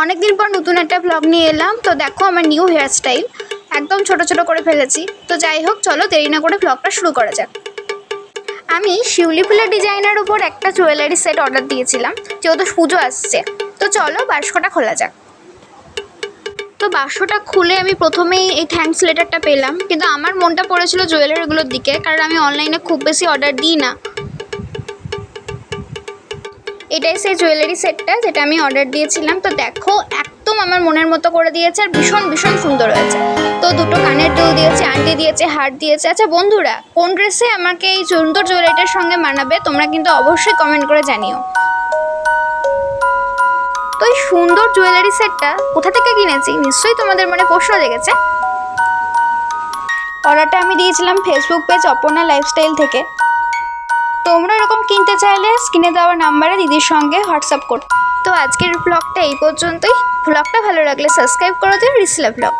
অনেক দিন পর নতুন একটা ব্লগ নিয়ে এলাম। তো দেখো আমার নিউ হেয়ার স্টাইল একদম ছোট ছোট করে ফেলেছি। তো যাই হোক, চলো দেরি না করে ব্লগটা শুরু করা যাক। আমি শিউলি ফুলের ডিজাইনের উপর একটা জুয়েলারি সেট অর্ডার দিয়েছিলাম, যেহেতু পুজো আসছে। তো চলো বাক্সটা খোলা যাক। তো বাক্সটা খুলে আমি প্রথমেই এই থ্যাঙ্কস লেটারটা পেলাম, কিন্তু আমার মনটা পড়েছিল জুয়েলারিগুলোর দিকে, কারণ আমি অনলাইনে খুব বেশি অর্ডার দিই না। এটাই সেই জুয়েলারি সেটটা যেটা আমি অর্ডার দিয়েছিলাম। তো দেখো একদম আমার মনের মতো করে দিয়েছে, আর ভীষণ ভীষণ সুন্দর হয়েছে। তো দুটো কানের দুল দিয়েছে, আংটি দিয়েছে, হার দিয়েছে। আচ্ছা বন্ধুরা, কোন ড্রেসে আমাকে এই সুন্দর জুয়েলারিটার সঙ্গে মানাবে তোমরা কিন্তু অবশ্যই কমেন্ট করে জানিও। তো এই সুন্দর জুয়েলারি সেটটা কোথা থেকে কিনেছি নিশ্চয়ই তোমাদের মনে প্রশ্ন জেগেছে। অর্ডারটা আমি দিয়েছিলাম ফেসবুক পেজ অপর্ণা লাইফস্টাইল থেকে। তোমরা এরকম কিনতে চাইলে স্ক্রিনে দেওয়া নাম্বারে দিদির সঙ্গে হোয়াটসঅ্যাপ করো। তো আজকের ব্লগটা এই পর্যন্তই। ব্লগটা ভালো লাগলে সাবস্ক্রাইব করে দিও রিসলা ব্লগ।